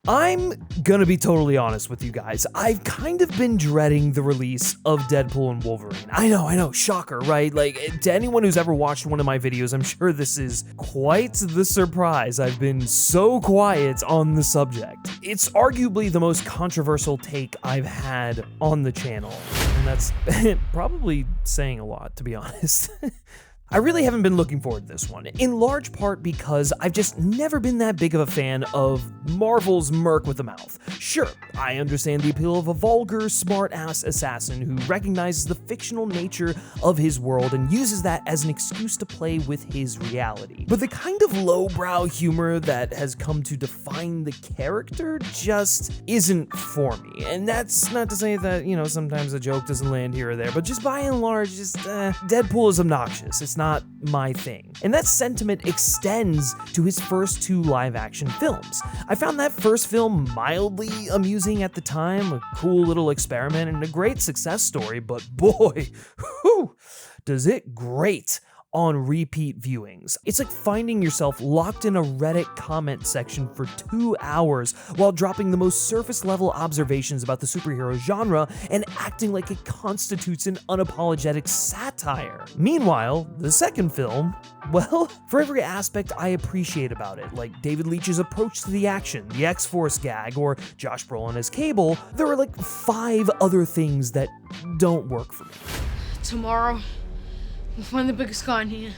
I'm gonna be totally honest with you guys. I've kind of been dreading the release of Deadpool and Wolverine. I know, shocker, right? Like, to anyone who's ever watched one of my videos, I'm sure this is quite the surprise. I've been so quiet on the subject. It's arguably the most controversial take I've had on the channel, and that's probably saying a lot, to be honest. I really haven't been looking forward to this one, in large part because I've just never been that big of a fan of Marvel's Merc with a mouth. Sure, I understand the appeal of a vulgar, smart-ass assassin who recognizes the fictional nature of his world and uses that as an excuse to play with his reality. But the kind of lowbrow humor that has come to define the character just isn't for me. And that's not to say that, sometimes a joke doesn't land here or there, but just by and large, Deadpool is obnoxious. It's not my thing. And that sentiment extends to his first 2 live-action films. I found that first film mildly amusing at the time, a cool little experiment and a great success story, but boy, does it great on repeat viewings. It's like finding yourself locked in a Reddit comment section for 2 hours while dropping the most surface level observations about the superhero genre and acting like it constitutes an unapologetic satire. Meanwhile, the second film, well, for every aspect I appreciate about it, like David Leitch's approach to the action, the X-Force gag, or Josh Brolin as Cable, there are like 5 other things that don't work for me. Tomorrow, we'll find the biggest guy in here,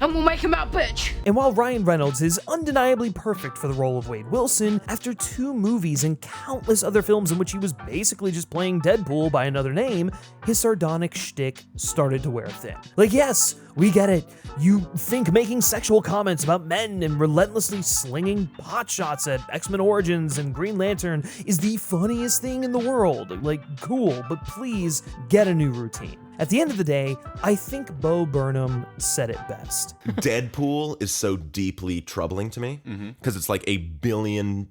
and we'll make him out, bitch! And while Ryan Reynolds is undeniably perfect for the role of Wade Wilson, after 2 movies and countless other films in which he was basically just playing Deadpool by another name, his sardonic shtick started to wear thin. Like, yes, we get it. You think making sexual comments about men and relentlessly slinging pot shots at X-Men Origins and Green Lantern is the funniest thing in the world. Like, cool, but please get a new routine. At the end of the day, I think Bo Burnham said it best. Deadpool is so deeply troubling to me because it's like $1 billion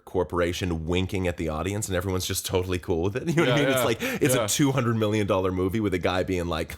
corporation winking at the audience and everyone's just totally cool with it. You know what I mean? It's like, it's a $200 million movie with a guy being like,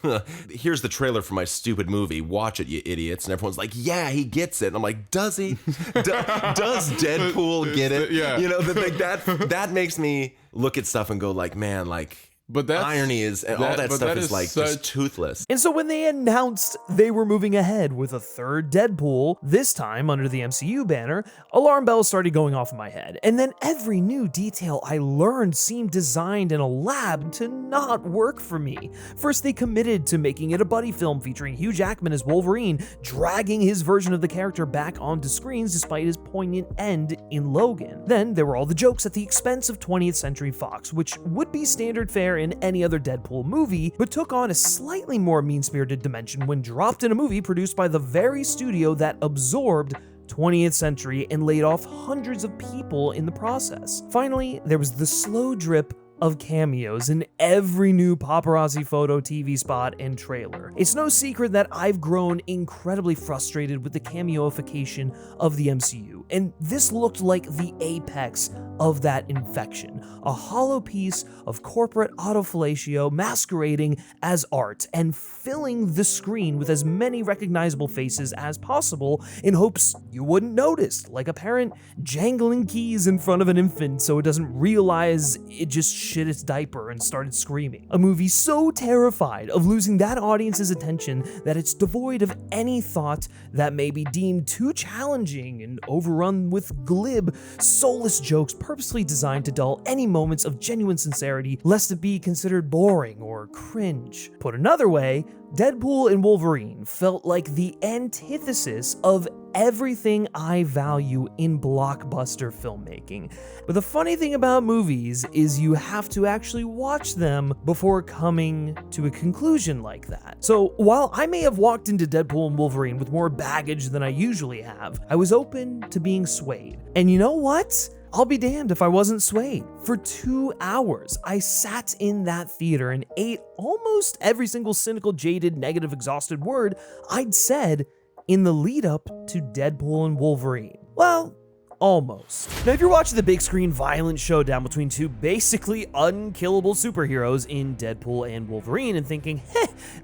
here's the trailer for my stupid movie. Watch it, you idiots. And everyone's like, yeah, he gets it. And I'm like, does he? Does Deadpool get it? Yeah. That makes me look at stuff and go like, man, like, but that's, irony is, and all that stuff is like just toothless. And so when they announced they were moving ahead with a 3rd Deadpool, this time under the MCU banner, alarm bells started going off in my head. And then every new detail I learned seemed designed in a lab to not work for me. First, they committed to making it a buddy film featuring Hugh Jackman as Wolverine, dragging his version of the character back onto screens despite his poignant end in Logan. Then there were all the jokes at the expense of 20th Century Fox, which would be standard fare in any other Deadpool movie, but took on a slightly more mean-spirited dimension when dropped in a movie produced by the very studio that absorbed 20th Century and laid off hundreds of people in the process. Finally, there was the slow drip of cameos in every new paparazzi photo, TV spot, and trailer. It's no secret that I've grown incredibly frustrated with the cameoification of the MCU, and this looked like the apex of that infection, a hollow piece of corporate autofellatio masquerading as art and filling the screen with as many recognizable faces as possible in hopes you wouldn't notice, like a parent jangling keys in front of an infant so it doesn't realize it just shit its diaper and started screaming. A movie so terrified of losing that audience's attention that it's devoid of any thought that may be deemed too challenging and overrun with glib, soulless jokes purposely designed to dull any moments of genuine sincerity lest it be considered boring or cringe. Put another way, Deadpool and Wolverine felt like the antithesis of everything I value in blockbuster filmmaking. But the funny thing about movies is you have to actually watch them before coming to a conclusion like that. So while I may have walked into Deadpool and Wolverine with more baggage than I usually have, I was open to being swayed. And you know what? I'll be damned if I wasn't swayed. For 2 hours, I sat in that theater and ate almost every single cynical, jaded, negative, exhausted word I'd said in the lead up to Deadpool and Wolverine. Well, almost. Now, if you're watching the big screen violent showdown between 2 basically unkillable superheroes in Deadpool and Wolverine and thinking,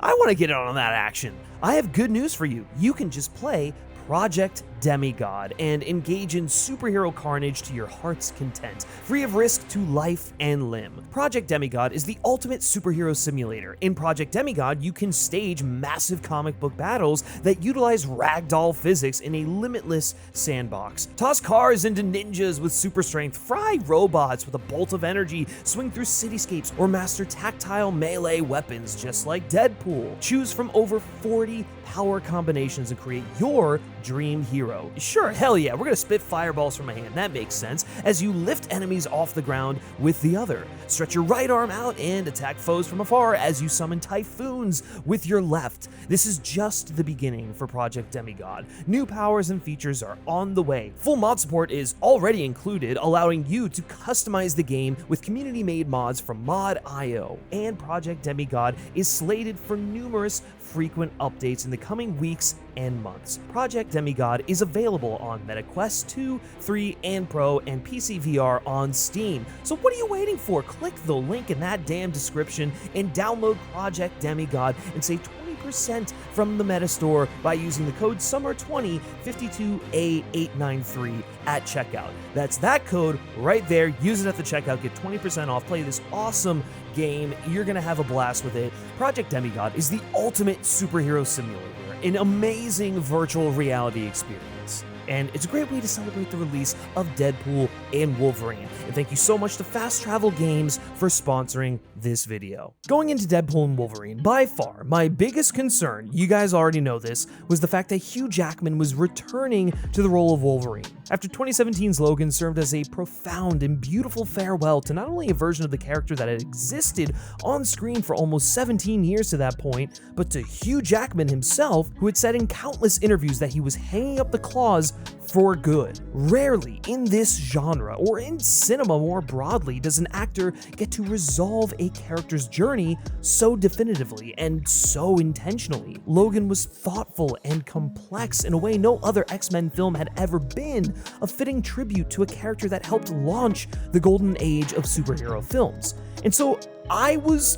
I want to get in on that action, I have good news for you. You can just play Project Demigod and engage in superhero carnage to your heart's content, free of risk to life and limb. Project Demigod is the ultimate superhero simulator. In Project Demigod, you can stage massive comic book battles that utilize ragdoll physics in a limitless sandbox. Toss cars into ninjas with super strength, fry robots with a bolt of energy, swing through cityscapes, or master tactile melee weapons just like Deadpool. Choose from over 40 power combinations and create your dream hero. Sure, hell yeah, we're gonna spit fireballs from my hand, that makes sense, as you lift enemies off the ground with the other. Stretch your right arm out and attack foes from afar as you summon typhoons with your left. This is just the beginning for Project Demigod. New powers and features are on the way. Full mod support is already included, allowing you to customize the game with community-made mods from Mod.io. And Project Demigod is slated for numerous frequent updates in the coming weeks and months. Project Demigod is available on MetaQuest 2, 3, and Pro, and PC VR on Steam. So what are you waiting for? Click the link in that damn description and download Project Demigod and save 20% from the Meta Store by using the code SUMMER20 52A893 at checkout. That's that code right there. Use it at the checkout. Get 20% off. Play this awesome game. You're gonna have a blast with it. Project Demigod is the ultimate superhero simulator, an amazing virtual reality experience. And it's a great way to celebrate the release of Deadpool and Wolverine. And thank you so much to Fast Travel Games for sponsoring this video. Going into Deadpool and Wolverine, by far, my biggest concern, you guys already know this, was the fact that Hugh Jackman was returning to the role of Wolverine. After 2017's Logan served as a profound and beautiful farewell to not only a version of the character that had existed on screen for almost 17 years to that point, but to Hugh Jackman himself, who had said in countless interviews that he was hanging up the claws for good. Rarely in this genre, or in cinema more broadly, does an actor get to resolve a character's journey so definitively and so intentionally. Logan was thoughtful and complex in a way no other X-Men film had ever been, a fitting tribute to a character that helped launch the golden age of superhero films. And so I was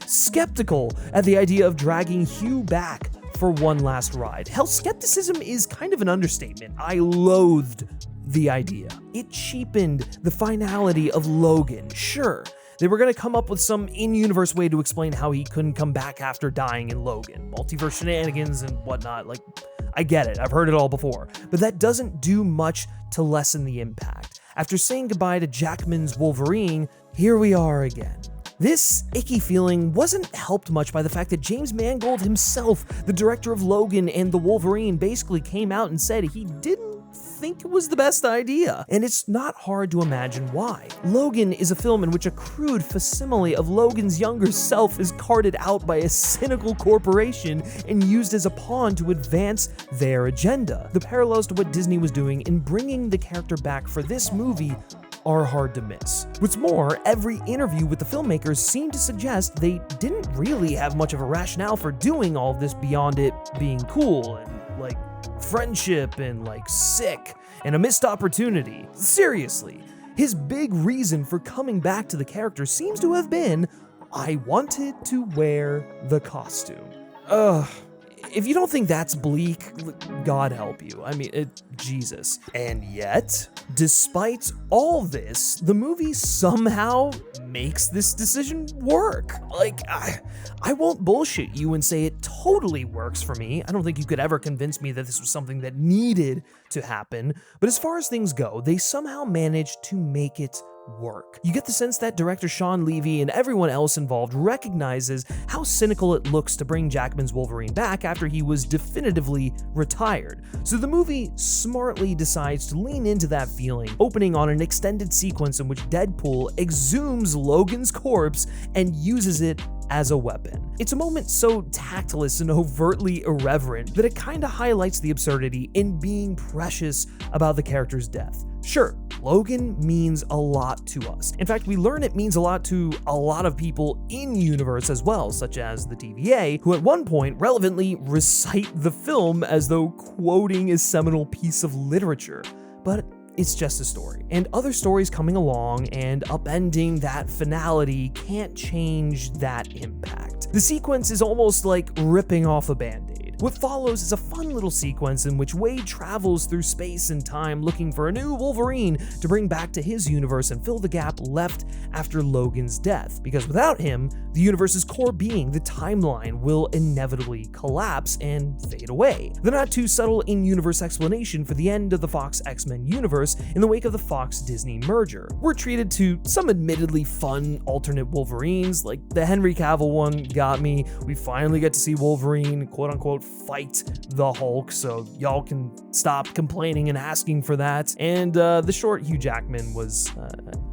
skeptical at the idea of dragging Hugh back for one last ride. Hell, skepticism is kind of an understatement. I loathed the idea. It cheapened the finality of Logan. Sure, they were gonna come up with some in-universe way to explain how he couldn't come back after dying in Logan. Multiverse shenanigans and whatnot, like, I get it, I've heard it all before. But that doesn't do much to lessen the impact. After saying goodbye to Jackman's Wolverine, here we are again. This icky feeling wasn't helped much by the fact that James Mangold himself, the director of Logan and the Wolverine, basically came out and said he didn't think it was the best idea. And it's not hard to imagine why. Logan is a film in which a crude facsimile of Logan's younger self is carted out by a cynical corporation and used as a pawn to advance their agenda. The parallels to what Disney was doing in bringing the character back for this movie are hard to miss. What's more, every interview with the filmmakers seemed to suggest they didn't really have much of a rationale for doing all of this beyond it being cool and, like, friendship and, like, sick and a missed opportunity. Seriously, his big reason for coming back to the character seems to have been, I wanted to wear the costume. If you don't think that's bleak, God help you. I mean, Jesus. And yet, despite all this, the movie somehow makes this decision work. Like, I won't bullshit you and say it totally works for me. I don't think you could ever convince me that this was something that needed to happen. But as far as things go, they somehow managed to make it work. You get the sense that director Sean Levy and everyone else involved recognizes how cynical it looks to bring Jackman's Wolverine back after he was definitively retired. So the movie smartly decides to lean into that feeling, opening on an extended sequence in which Deadpool exhumes Logan's corpse and uses it as a weapon. It's a moment so tactless and overtly irreverent that it kinda highlights the absurdity in being precious about the character's death. Sure, Logan means a lot to us. In fact, we learn it means a lot to a lot of people in-universe as well, such as the TVA, who at one point relevantly recite the film as though quoting a seminal piece of literature. But it's just a story. And other stories coming along and upending that finality can't change that impact. The sequence is almost like ripping off a Band-Aid. Wade. What follows is a fun little sequence in which Wade travels through space and time looking for a new Wolverine to bring back to his universe and fill the gap left after Logan's death, because without him, the universe's core being, the timeline, will inevitably collapse and fade away. The not too subtle in-universe explanation for the end of the Fox X-Men universe in the wake of the Fox-Disney merger. We're treated to some admittedly fun alternate Wolverines, like the Henry Cavill one got me. We finally get to see Wolverine, quote-unquote, fight the Hulk, so y'all can stop complaining and asking for that. And the short Hugh Jackman was,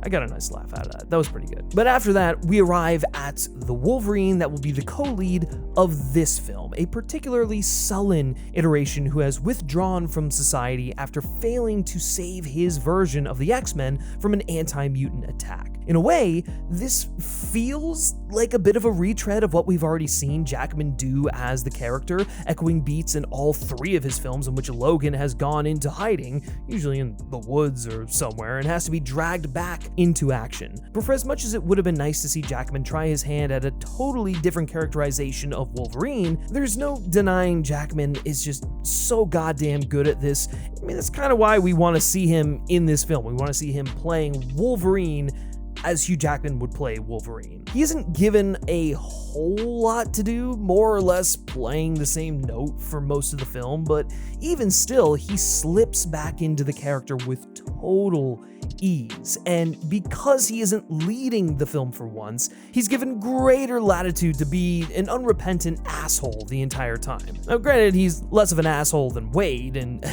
I got a nice laugh out of that. That was pretty good. But after that, we arrive at the Wolverine that will be the co-lead of this film, a particularly sullen iteration who has withdrawn from society after failing to save his version of the X-Men from an anti-mutant attack. In a way, this feels like a bit of a retread of what we've already seen Jackman do as the character, echoing beats in all three of his films in which Logan has gone into hiding, usually in the woods or somewhere, and has to be dragged back into action. But for as much as it would have been nice to see Jackman try his hand at a totally different characterization of Wolverine, there's no denying Jackman is just so goddamn good at this. I mean, that's kind of why we want to see him in this film. We want to see him playing Wolverine as Hugh Jackman would play Wolverine. He isn't given a whole lot to do, more or less playing the same note for most of the film, but even still, he slips back into the character with total ease. And because he isn't leading the film for once, he's given greater latitude to be an unrepentant asshole the entire time. Now, granted, he's less of an asshole than Wade, and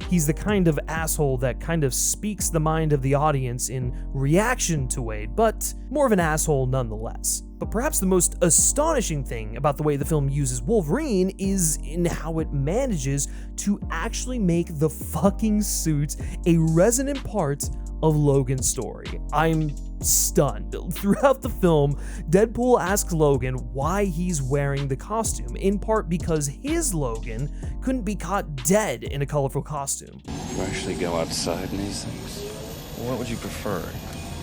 he's the kind of asshole that kind of speaks the mind of the audience in reaction to Wade, but more of an asshole nonetheless. But perhaps the most astonishing thing about the way the film uses Wolverine is in how it manages to actually make the fucking suit a resonant part of Logan's story. I'm stunned. Throughout the film, Deadpool asks Logan why he's wearing the costume, in part because his Logan couldn't be caught dead in a colorful costume. You actually go outside in these things? What would you prefer?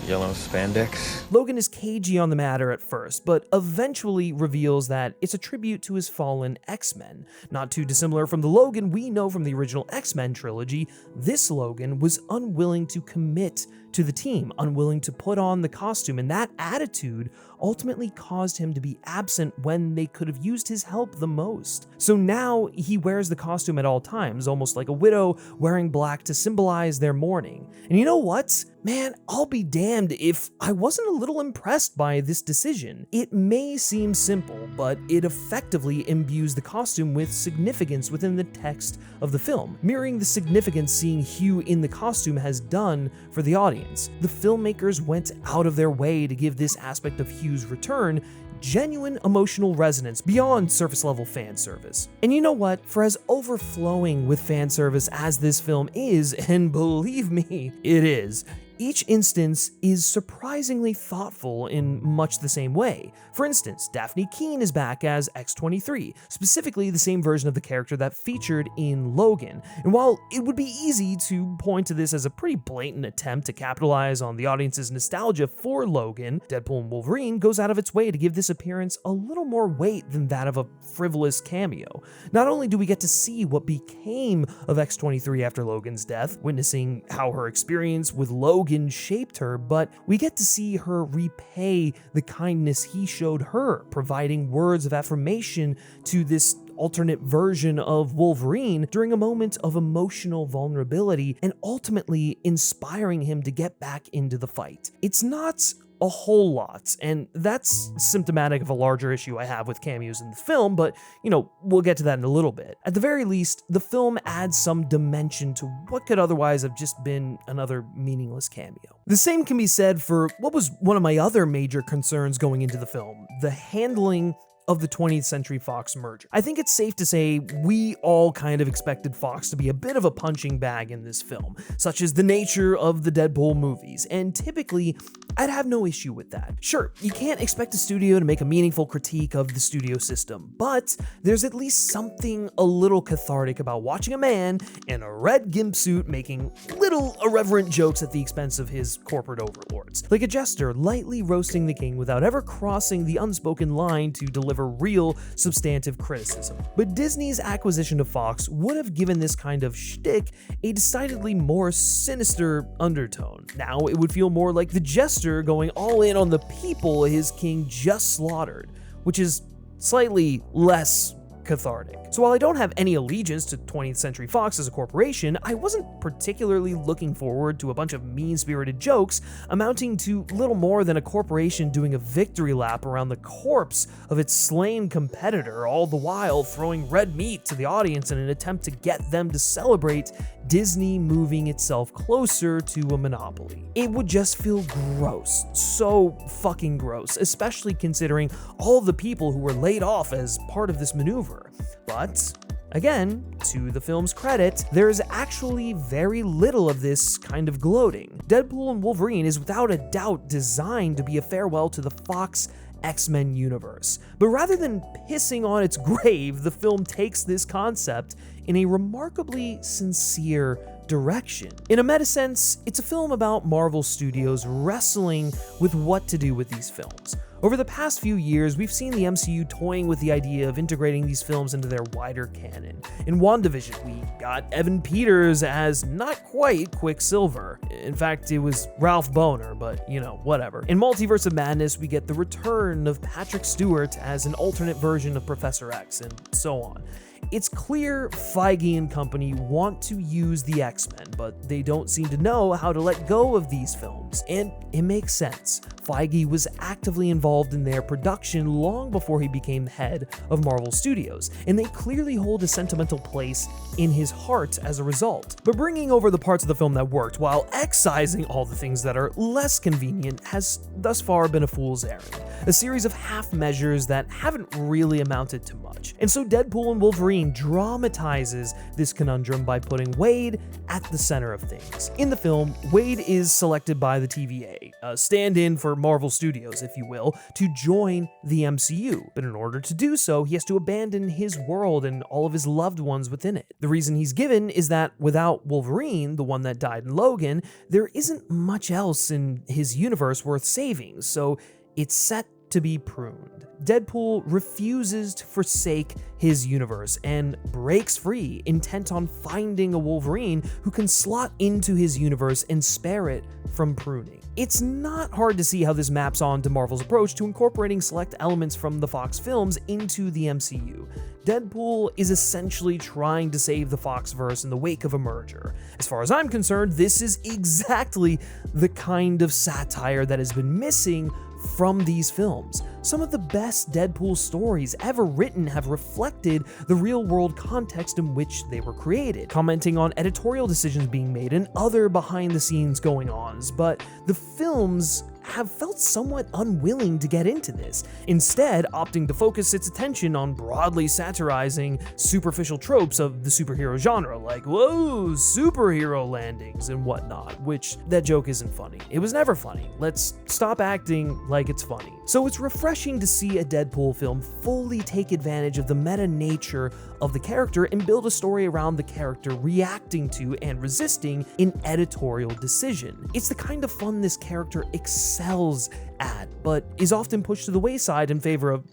Yellow spandex? Logan is cagey on the matter at first, but eventually reveals that it's a tribute to his fallen X-Men. Not too dissimilar from the Logan we know from the original X-Men trilogy, this Logan was unwilling to commit to the team, unwilling to put on the costume, and that attitude ultimately caused him to be absent when they could have used his help the most. So now he wears the costume at all times, almost like a widow wearing black to symbolize their mourning. And you know what? Man, I'll be damned if I wasn't a little impressed by this decision. It may seem simple, but it effectively imbues the costume with significance within the text of the film, mirroring the significance seeing Hugh in the costume has done for the audience. The filmmakers went out of their way to give this aspect of Hugh's return genuine emotional resonance beyond surface level fan service. And you know what? For as overflowing with fan service as this film is, and believe me, it is, each instance is surprisingly thoughtful in much the same way. For instance, Dafne Keen is back as X-23, specifically the same version of the character that featured in Logan. And while it would be easy to point to this as a pretty blatant attempt to capitalize on the audience's nostalgia for Logan, Deadpool and Wolverine goes out of its way to give this appearance a little more weight than that of a frivolous cameo. Not only do we get to see what became of X-23 after Logan's death, witnessing how her experience with Logan shaped her, but we get to see her repay the kindness he showed her, providing words of affirmation to this alternate version of Wolverine during a moment of emotional vulnerability and ultimately inspiring him to get back into the fight. It's not a whole lot, and that's symptomatic of a larger issue I have with cameos in the film, but, you know, we'll get to that in a little bit. At the very least, the film adds some dimension to what could otherwise have just been another meaningless cameo. The same can be said for what was one of my other major concerns going into the film, the handling of the 20th Century Fox merger. I think it's safe to say we all kind of expected Fox to be a bit of a punching bag in this film, such as the nature of the Deadpool movies, and typically I'd have no issue with that. Sure, you can't expect a studio to make a meaningful critique of the studio system, but there's at least something a little cathartic about watching a man in a red gimp suit making little irreverent jokes at the expense of his corporate overlords. Like a jester lightly roasting the king without ever crossing the unspoken line to deliver real, substantive criticism. But Disney's acquisition of Fox would have given this kind of shtick a decidedly more sinister undertone. Now it would feel more like the jester going all in on the people his king just slaughtered, which is slightly less cathartic. So while I don't have any allegiance to 20th Century Fox as a corporation, I wasn't particularly looking forward to a bunch of mean-spirited jokes amounting to little more than a corporation doing a victory lap around the corpse of its slain competitor, all the while throwing red meat to the audience in an attempt to get them to celebrate Disney moving itself closer to a monopoly. It would just feel gross, so fucking gross, especially considering all the people who were laid off as part of this maneuver. But again, to the film's credit, there's actually very little of this kind of gloating. Deadpool and Wolverine is without a doubt designed to be a farewell to the Fox X-Men universe. But rather than pissing on its grave, the film takes this concept in a remarkably sincere direction. In a meta sense, it's a film about Marvel Studios wrestling with what to do with these films. Over the past few years, we've seen the MCU toying with the idea of integrating these films into their wider canon. In WandaVision, we got Evan Peters as not quite Quicksilver. In fact, it was Ralph Bohner, but you know, whatever. In Multiverse of Madness, we get the return of Patrick Stewart as an alternate version of Professor X, and so on. It's clear Feige and company want to use the X-Men, but they don't seem to know how to let go of these films, and it makes sense. Feige was actively involved in their production long before he became the head of Marvel Studios, and they clearly hold a sentimental place in his heart as a result. But bringing over the parts of the film that worked while excising all the things that are less convenient has thus far been a fool's errand, a series of half measures that haven't really amounted to much. And so Deadpool and Wolverine dramatizes this conundrum by putting Wade at the center of things. In the film, Wade is selected by the TVA, a stand-in for Marvel Studios, if you will, to join the MCU. But in order to do so, he has to abandon his world and all of his loved ones within it. The reason he's given is that without Wolverine, the one that died in Logan, there isn't much else in his universe worth saving, so it's set to be pruned. Deadpool refuses to forsake his universe and breaks free, intent on finding a Wolverine who can slot into his universe and spare it from pruning. It's not hard to see how this maps on to Marvel's approach to incorporating select elements from the Fox films into the MCU. Deadpool is essentially trying to save the Foxverse in the wake of a merger. As far as I'm concerned, this is exactly the kind of satire that has been missing from these films. Some of the best Deadpool stories ever written have reflected the real-world context in which they were created, commenting on editorial decisions being made and other behind-the-scenes going-ons, but the films have felt somewhat unwilling to get into this, instead opting to focus its attention on broadly satirizing superficial tropes of the superhero genre, like, whoa, superhero landings and whatnot, which that joke isn't funny. It was never funny. Let's stop acting like it's funny. So it's refreshing to see a Deadpool film fully take advantage of the meta nature of the character and build a story around the character reacting to and resisting an editorial decision. It's the kind of fun this character excels at, but is often pushed to the wayside in favor of,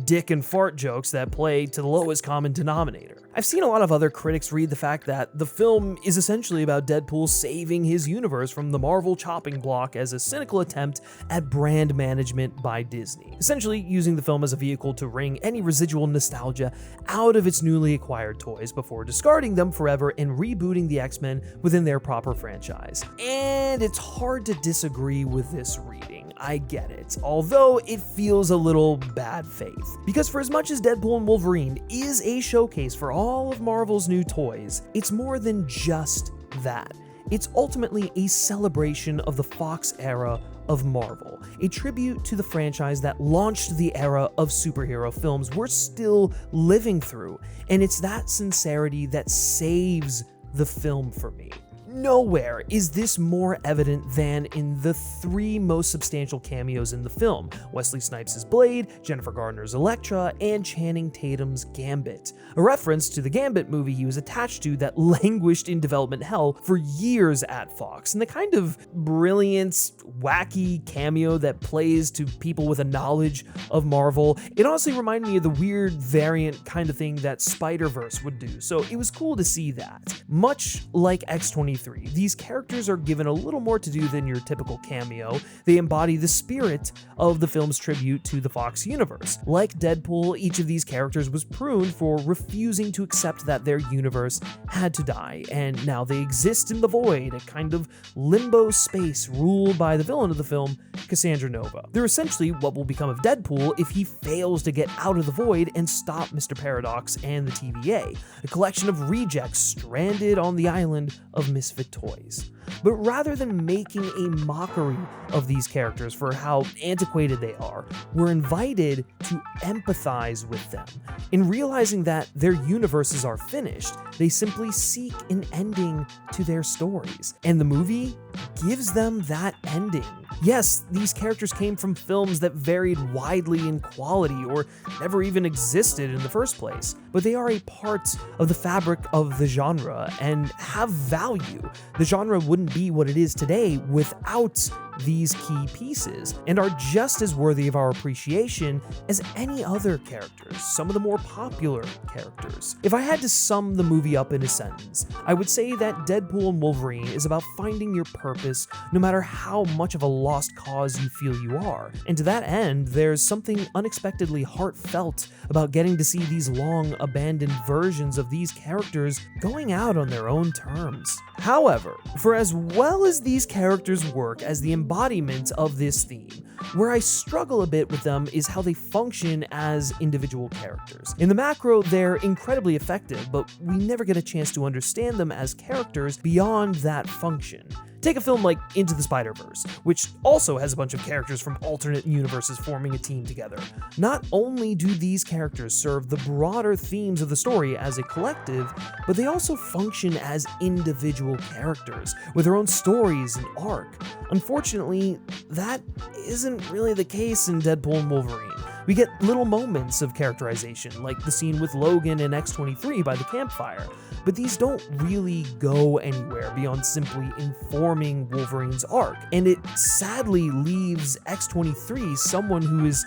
dick and fart jokes that play to the lowest common denominator. I've seen a lot of other critics read the fact that the film is essentially about Deadpool saving his universe from the Marvel chopping block as a cynical attempt at brand management by Disney, essentially using the film as a vehicle to wring any residual nostalgia out of its newly acquired toys before discarding them forever and rebooting the X-Men within their proper franchise. And it's hard to disagree with this reading. I get it, although it feels a little bad faith. Because for as much as Deadpool and Wolverine is a showcase for all of Marvel's new toys, it's more than just that. It's ultimately a celebration of the Fox era of Marvel, a tribute to the franchise that launched the era of superhero films we're still living through, and it's that sincerity that saves the film for me. nowhere is this more evident than in the three most substantial cameos in the film: Wesley Snipes' Blade, Jennifer Garner's Elektra, and Channing Tatum's Gambit. A reference to the Gambit movie he was attached to that languished in development hell for years at Fox, and the kind of brilliant, wacky cameo that plays to people with a knowledge of Marvel. It honestly reminded me of the weird variant kind of thing that Spider-Verse would do, so it was cool to see that. Much like X-23, these characters are given a little more to do than your typical cameo. They embody the spirit of the film's tribute to the Fox universe. Like Deadpool, each of these characters was pruned for refusing to accept that their universe had to die, and now they exist in the void, a kind of limbo space ruled by the villain of the film, Cassandra Nova. They're essentially what will become of Deadpool if he fails to get out of the void and stop Mr. Paradox and the TVA, a collection of rejects stranded on the island of misfit toys. But rather than making a mockery of these characters for how antiquated they are, we're invited to empathize with them. In realizing that their universes are finished, they simply seek an ending to their stories, and the movie gives them that ending. Yes, these characters came from films that varied widely in quality or never even existed in the first place, but they are a part of the fabric of the genre and have value. The genre wouldn't be what it is today without these key pieces, and are just as worthy of our appreciation as any other characters, some of the more popular characters. If I had to sum the movie up in a sentence, I would say that Deadpool and Wolverine is about finding your purpose no matter how much of a lost cause you feel you are. And to that end, there's something unexpectedly heartfelt about getting to see these long abandoned versions of these characters going out on their own terms. However, for as well as these characters work as the embodiment of this theme, where I struggle a bit with them is how they function as individual characters. In the macro, they're incredibly effective, but we never get a chance to understand them as characters beyond that function. Take a film like Into the Spider-Verse, which also has a bunch of characters from alternate universes forming a team together. Not only do these characters serve the broader themes of the story as a collective, but they also function as individual characters with their own stories and arc. Unfortunately, that isn't really the case in Deadpool and Wolverine. We get little moments of characterization, like the scene with Logan and X-23 by the campfire, but these don't really go anywhere beyond simply informing Wolverine's arc, and it sadly leaves X-23 someone who is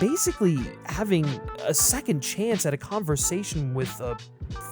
basically having a second chance at a conversation with a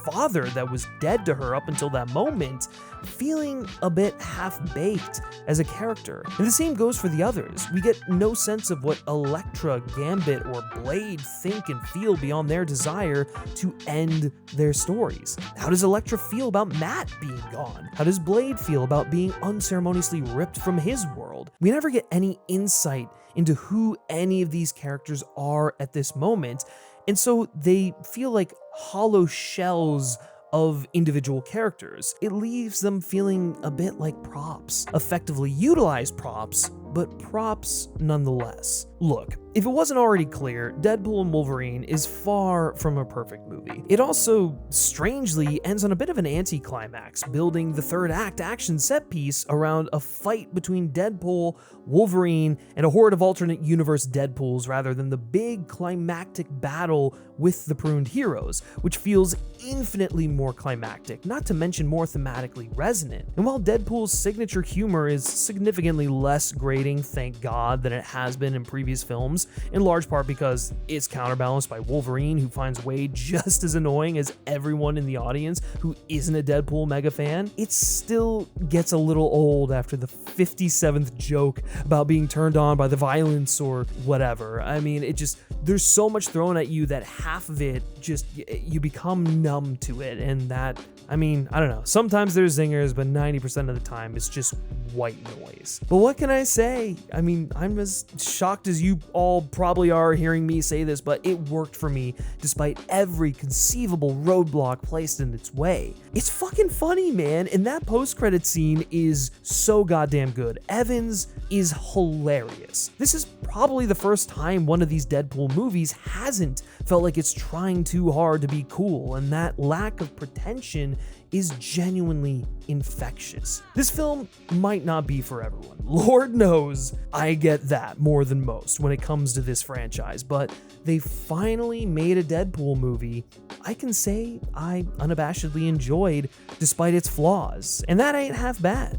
father that was dead to her up until that moment, feeling a bit half-baked as a character. And the same goes for the others. We get no sense of what Elektra, Gambit, or Blade think and feel beyond their desire to end their stories. How does Elektra feel about Matt being gone? How does Blade feel about being unceremoniously ripped from his world? We never get any insight into who any of these characters are at this moment, and so they feel like hollow shells of individual characters. It leaves them feeling a bit like props, effectively utilized props, but props nonetheless. Look, if it wasn't already clear, Deadpool and Wolverine is far from a perfect movie. It also, strangely, ends on a bit of an anticlimax, building the third act action set piece around a fight between Deadpool, Wolverine, and a horde of alternate universe Deadpools rather than the big climactic battle with the pruned heroes, which feels infinitely more climactic, not to mention more thematically resonant. And while Deadpool's signature humor is significantly less grating, thank God, than it has been in previous films, in large part because it's counterbalanced by Wolverine, who finds Wade just as annoying as everyone in the audience who isn't a Deadpool mega fan, it still gets a little old after the 57th joke about being turned on by the violence or whatever. I mean, there's so much thrown at you that half of it just, you become numb to it, and that, I mean, I don't know. Sometimes there's zingers, but 90% of the time it's just white noise. But what can I say? I mean, I'm as shocked as you all probably are hearing me say this, but it worked for me despite every conceivable roadblock placed in its way. It's fucking funny, man, and that post-credit scene is so goddamn good. Evans is hilarious. This is probably the first time one of these Deadpool movies hasn't felt like it's trying too hard to be cool, and that lack of pretension is genuinely infectious. This film might not be for everyone. Lord knows I get that more than most when it comes to this franchise, but they finally made a Deadpool movie I can say I unabashedly enjoyed despite its flaws, and that ain't half bad.